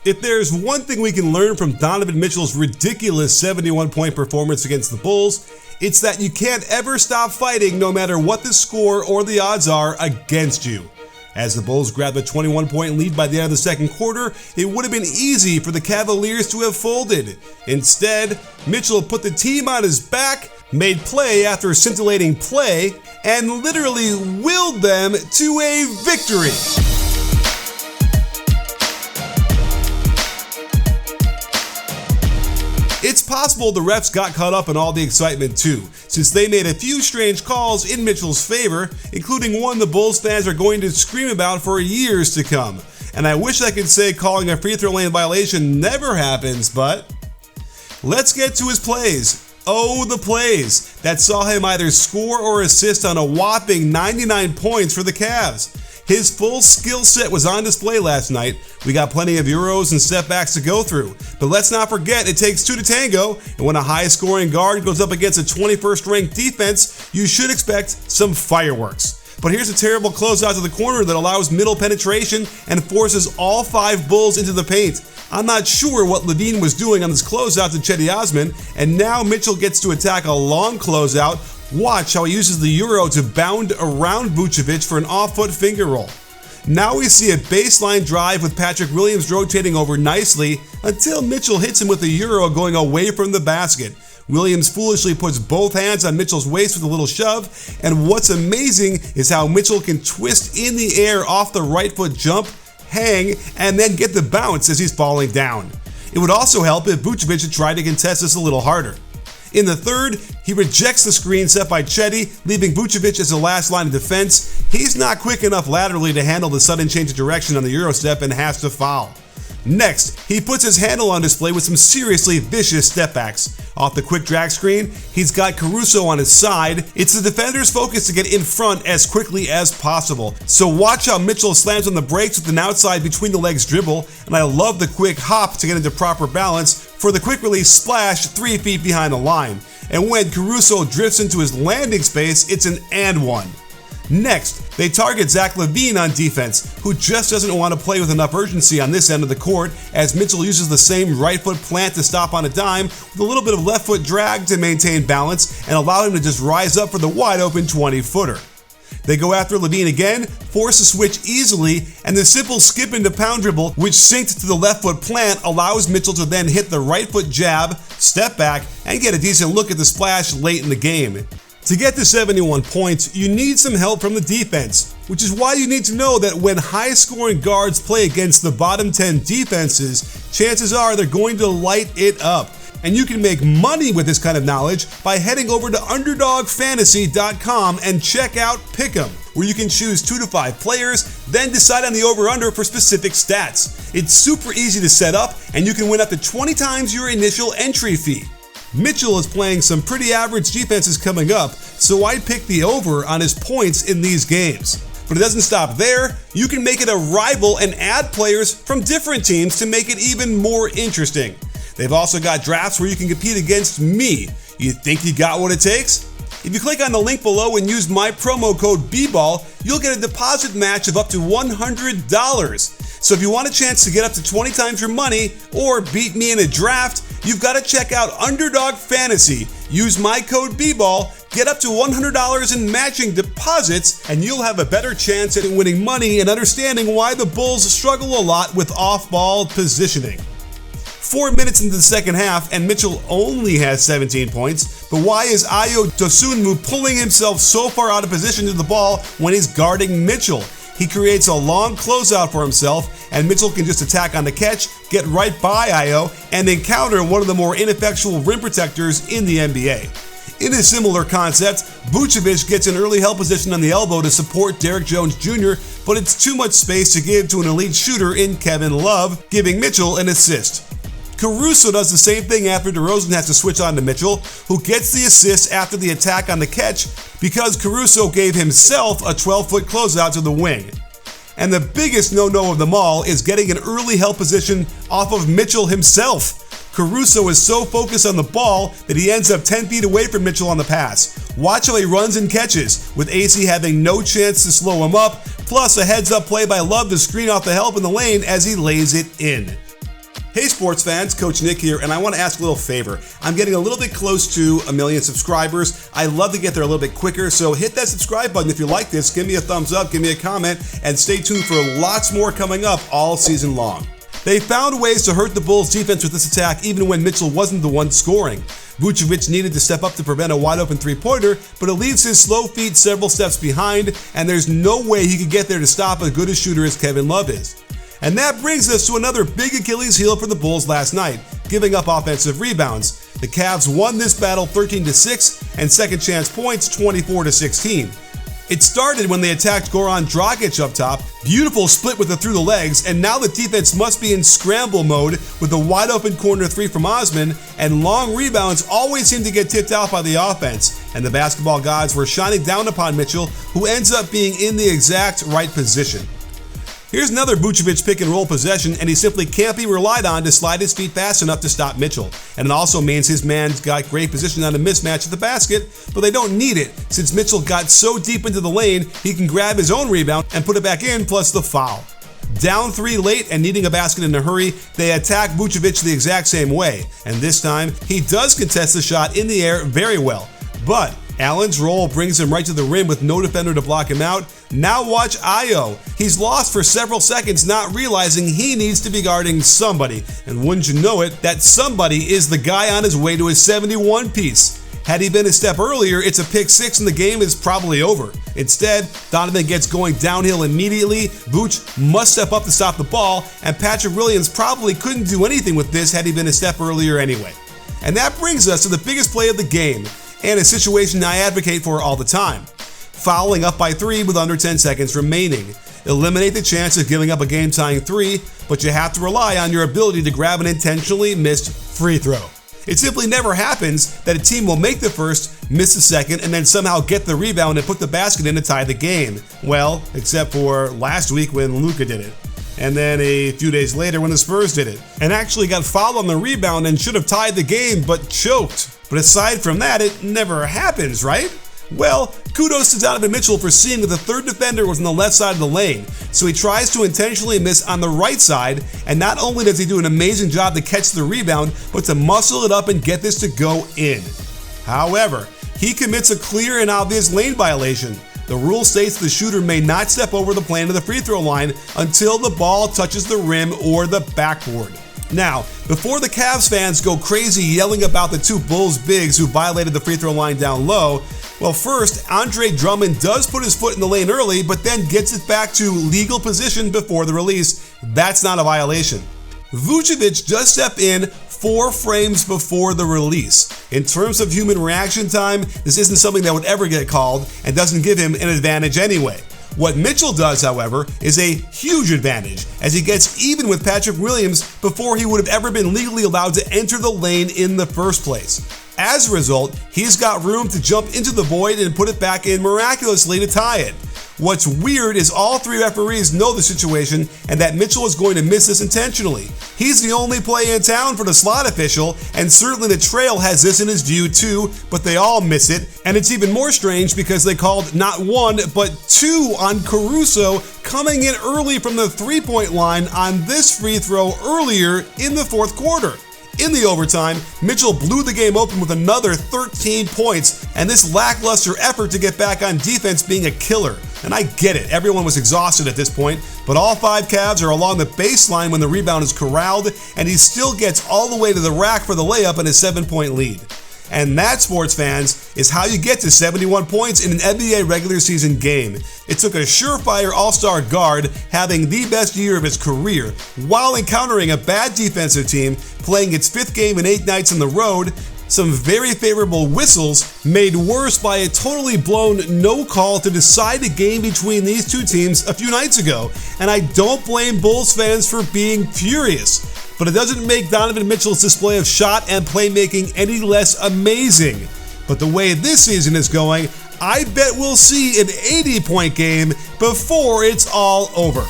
If there's one thing we can learn from Donovan Mitchell's ridiculous 71-point performance against the Bulls, it's that you can't ever stop fighting no matter what the score or the odds are against you. As the Bulls grabbed a 21-point lead by the end of the second quarter, it would have been easy for the Cavaliers to have folded. Instead, Mitchell put the team on his back, made play after scintillating play, and literally willed them to a victory. It's possible the refs got caught up in all the excitement too, since they made a few strange calls in Mitchell's favor, including one the Bulls fans are going to scream about for years to come. And I wish I could say calling a free throw lane violation never happens, but let's get to his plays. Oh, the plays that saw him either score or assist on a whopping 99 points for the Cavs. His full skill set was on display last night. We got plenty of Euros and step backs to go through. But let's not forget it takes two to tango, and when a high-scoring guard goes up against a 21st ranked defense, you should expect some fireworks. But here's a terrible closeout to the corner that allows middle penetration and forces all 5 Bulls into the paint. I'm not sure what Levine was doing on this closeout to Cedi Osman, and now Mitchell gets to attack a long closeout. Watch how he uses the Euro to bound around Vucevic for an off-foot finger roll. Now we see a baseline drive with Patrick Williams rotating over nicely until Mitchell hits him with the Euro going away from the basket. Williams foolishly puts both hands on Mitchell's waist with a little shove, and what's amazing is how Mitchell can twist in the air off the right foot jump, hang, and then get the bounce as he's falling down. It would also help if Vucevic had tried to contest this a little harder. In the third, he rejects the screen set by Cedi, leaving Vucevic as the last line of defense. He's not quick enough laterally to handle the sudden change of direction on the Euro step and has to foul. Next, he puts his handle on display with some seriously vicious step backs. Off the quick drag screen, he's got Caruso on his side. It's the defender's focus to get in front as quickly as possible. So watch how Mitchell slams on the brakes with an outside between the legs dribble, and I love the quick hop to get into proper balance for the quick release splash 3 feet behind the line. And when Caruso drifts into his landing space, it's an and one. Next, they target Zach LaVine on defense, who just doesn't want to play with enough urgency on this end of the court, as Mitchell uses the same right foot plant to stop on a dime with a little bit of left foot drag to maintain balance and allow him to just rise up for the wide open 20-footer. They go after LaVine again, force a switch easily, and the simple skip into pound dribble, which synced to the left foot plant, allows Mitchell to then hit the right foot jab, step back, and get a decent look at the splash late in the game. To get to 71 points, you need some help from the defense, which is why you need to know that when high-scoring guards play against the bottom 10 defenses, chances are they're going to light it up. And you can make money with this kind of knowledge by heading over to UnderdogFantasy.com and check out Pick'em, where you can choose 2 to 5 players, then decide on the over-under for specific stats. It's super easy to set up, and you can win up to 20 times your initial entry fee. Mitchell is playing some pretty average defenses coming up, so I'd pick the over on his points in these games. But it doesn't stop there. You can make it a rival and add players from different teams to make it even more interesting. They've also got drafts where you can compete against me. You think you got what it takes? If you click on the link below and use my promo code BBALL, you'll get a deposit match of up to $100. So if you want a chance to get up to 20 times your money or beat me in a draft, you've got to check out Underdog Fantasy. Use my code BBALL, get up to $100 in matching deposits, and you'll have a better chance at winning money and understanding why the Bulls struggle a lot with off-ball positioning. 4 minutes into the second half, and Mitchell only has 17 points, but why is Ayo Dosunmu pulling himself so far out of position to the ball when he's guarding Mitchell? He creates a long closeout for himself, and Mitchell can just attack on the catch, get right by Ayo, and encounter one of the more ineffectual rim protectors in the NBA. In a similar concept, Vucevic gets an early help position on the elbow to support Derrick Jones Jr., but it's too much space to give to an elite shooter in Kevin Love, giving Mitchell an assist. Caruso does the same thing after DeRozan has to switch on to Mitchell, who gets the assist after the attack on the catch because Caruso gave himself a 12-foot closeout to the wing. And the biggest no-no of them all is getting an early help position off of Mitchell himself. Caruso is so focused on the ball that he ends up 10 feet away from Mitchell on the pass. Watch how he runs and catches, with AC having no chance to slow him up, plus a heads-up play by Love to screen off the help in the lane as he lays it in. Hey sports fans, Coach Nick here, and I want to ask a little favor. I'm getting a little bit close to 1 million subscribers. I'd love to get there a little bit quicker, so hit that subscribe button if you like this, give me a thumbs up, give me a comment, and stay tuned for lots more coming up all season long. They found ways to hurt the Bulls' defense with this attack even when Mitchell wasn't the one scoring. Vucevic needed to step up to prevent a wide-open three-pointer, but it leaves his slow feet several steps behind, and there's no way he could get there to stop as good a shooter as Kevin Love is. And that brings us to another big Achilles heel for the Bulls last night, giving up offensive rebounds. The Cavs won this battle 13-6 and second chance points 24-16. It started when they attacked Goran Dragic up top, beautiful split with it through the legs, and now the defense must be in scramble mode with a wide open corner three from Osman, and long rebounds always seem to get tipped out by the offense, and the basketball gods were shining down upon Mitchell, who ends up being in the exact right position. Here's another Vucevic pick and roll possession, and he simply can't be relied on to slide his feet fast enough to stop Mitchell. And it also means his man's got great position on a mismatch at the basket, but they don't need it since Mitchell got so deep into the lane he can grab his own rebound and put it back in plus the foul. Down 3 late and needing a basket in a hurry, they attack Vucevic the exact same way, and this time he does contest the shot in the air very well. But Allen's roll brings him right to the rim with no defender to block him out. Now watch Ayo. He's lost for several seconds, not realizing he needs to be guarding somebody. And wouldn't you know it, that somebody is the guy on his way to his 71 piece. Had he been a step earlier, it's a pick 6 and the game is probably over. Instead, Donovan gets going downhill immediately. Vooch must step up to stop the ball, and Patrick Williams probably couldn't do anything with this had he been a step earlier anyway. And that brings us to the biggest play of the game, and a situation I advocate for all the time. Fouling up by 3 with under 10 seconds remaining. Eliminate the chance of giving up a game-tying 3, but you have to rely on your ability to grab an intentionally missed free throw. It simply never happens that a team will make the first, miss the second, and then somehow get the rebound and put the basket in to tie the game. Well, except for last week when Luka did it. And then a few days later when the Spurs did it. And actually got fouled on the rebound and should have tied the game, but choked. But aside from that, it never happens, right? Well, kudos to Donovan Mitchell for seeing that the third defender was on the left side of the lane, so he tries to intentionally miss on the right side, and not only does he do an amazing job to catch the rebound, but to muscle it up and get this to go in. However, he commits a clear and obvious lane violation. The rule states the shooter may not step over the plane of the free throw line until the ball touches the rim or the backboard. Now, before the Cavs fans go crazy yelling about the 2 Bulls bigs who violated the free throw line down low, well, first, Andre Drummond does put his foot in the lane early, but then gets it back to legal position before the release. That's not a violation. Vucevic does step in 4 frames before the release. In terms of human reaction time, this isn't something that would ever get called and doesn't give him an advantage anyway. What Mitchell does, however, is a huge advantage, as he gets even with Patrick Williams before he would have ever been legally allowed to enter the lane in the first place. As a result, he's got room to jump into the void and put it back in miraculously to tie it. What's weird is all 3 referees know the situation and that Mitchell is going to miss this intentionally. He's the only play in town for the slot official, and certainly the Trail has this in his view too, but they all miss it. And it's even more strange because they called not 1 but 2 on Caruso coming in early from the 3-point line on this free throw earlier in the 4th quarter. In the overtime, Mitchell blew the game open with another 13 points, and this lackluster effort to get back on defense being a killer. And I get it, everyone was exhausted at this point, but all 5 Cavs are along the baseline when the rebound is corralled, and he still gets all the way to the rack for the layup and a 7-point lead. And that, sports fans, is how you get to 71 points in an NBA regular season game. It took a surefire all-star guard having the best year of his career while encountering a bad defensive team, playing its 5th game in 8 nights on the road, some very favorable whistles made worse by a totally blown no call to decide a game between these 2 teams a few nights ago. And I don't blame Bulls fans for being furious. But it doesn't make Donovan Mitchell's display of shot and playmaking any less amazing. But the way this season is going, I bet we'll see an 80-point game before it's all over.